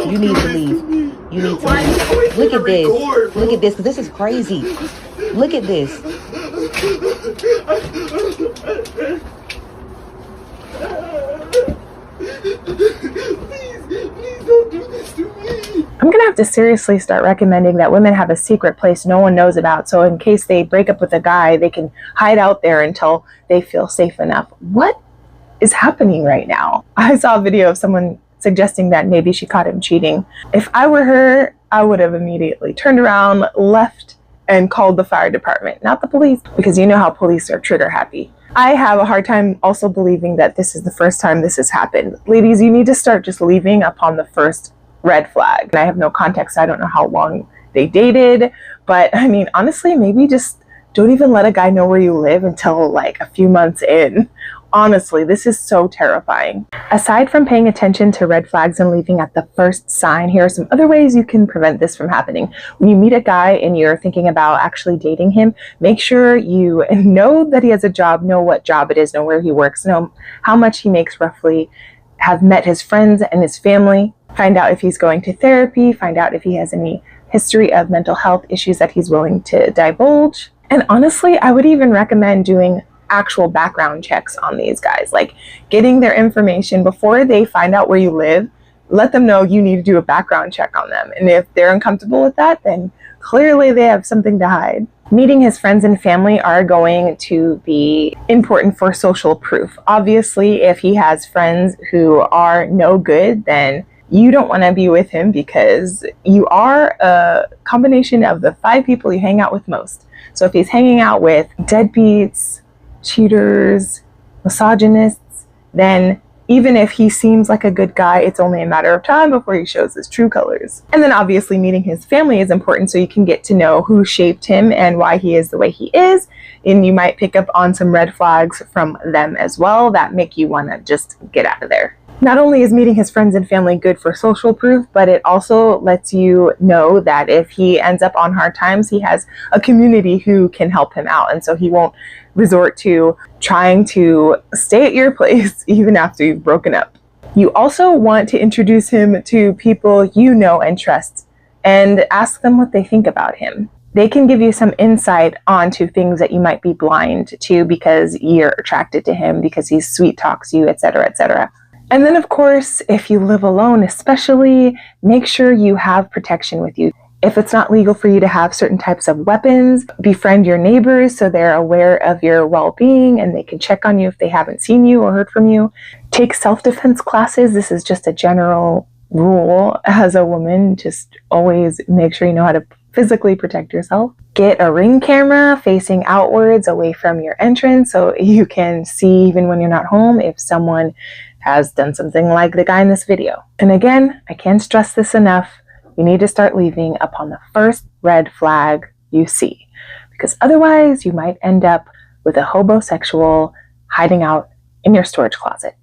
You need to leave. You need to leave. Look at this. Look at this, because this is crazy. Look at this. Please don't do this to me. I'm gonna have to seriously start recommending that women have a secret place no one knows about, so in case they break up with a guy, they can hide out there until they feel safe enough. What is happening right now? I saw a video of someone suggesting that maybe she caught him cheating. If I were her, I would have immediately turned around, left, and called the fire department, not the police, because you know how police are trigger happy. I have a hard time also believing that this is the first time this has happened. Ladies, you need to start just leaving upon the first red flag. And I have no context. I don't know how long they dated, but I mean, honestly, maybe just don't even let a guy know where you live until like a few months in. Honestly, this is so terrifying. Aside from paying attention to red flags and leaving at the first sign, here are some other ways you can prevent this from happening. When you meet a guy and you're thinking about actually dating him, make sure you know that he has a job, know what job it is, know where he works, know how much he makes roughly, have met his friends and his family, find out if he's going to therapy, find out if he has any history of mental health issues that he's willing to divulge. And honestly, I would even recommend doing actual background checks on these guys, like getting their information before they find out where you live. Let them know you need to do a background check on them, and if they're uncomfortable with that, then clearly they have something to hide. Meeting his friends and family are going to be important for social proof. Obviously, if he has friends who are no good, then you don't want to be with him, because you are a combination of the 5 people you hang out with most. So if he's hanging out with deadbeats, cheaters, misogynists, then even if he seems like a good guy, it's only a matter of time before he shows his true colors. And then obviously meeting his family is important, so you can get to know who shaped him and why he is the way he is. And you might pick up on some red flags from them as well that make you want to just get out of there. Not only is meeting his friends and family good for social proof, but it also lets you know that if he ends up on hard times, he has a community who can help him out. And so he won't resort to trying to stay at your place even after you've broken up. You also want to introduce him to people you know and trust, and ask them what they think about him. They can give you some insight onto things that you might be blind to because you're attracted to him, because he sweet talks you, etc., etc. And then, of course, if you live alone, especially, make sure you have protection with you. If it's not legal for you to have certain types of weapons, befriend your neighbors so they're aware of your well-being and they can check on you if they haven't seen you or heard from you. Take self-defense classes. This is just a general rule as a woman. Just always make sure you know how to physically protect yourself. Get a Ring camera facing outwards away from your entrance so you can see, even when you're not home, if someone has done something like the guy in this video. And again, I can't stress this enough. You need to start leaving upon the first red flag you see, because otherwise you might end up with a hobosexual hiding out in your storage closet.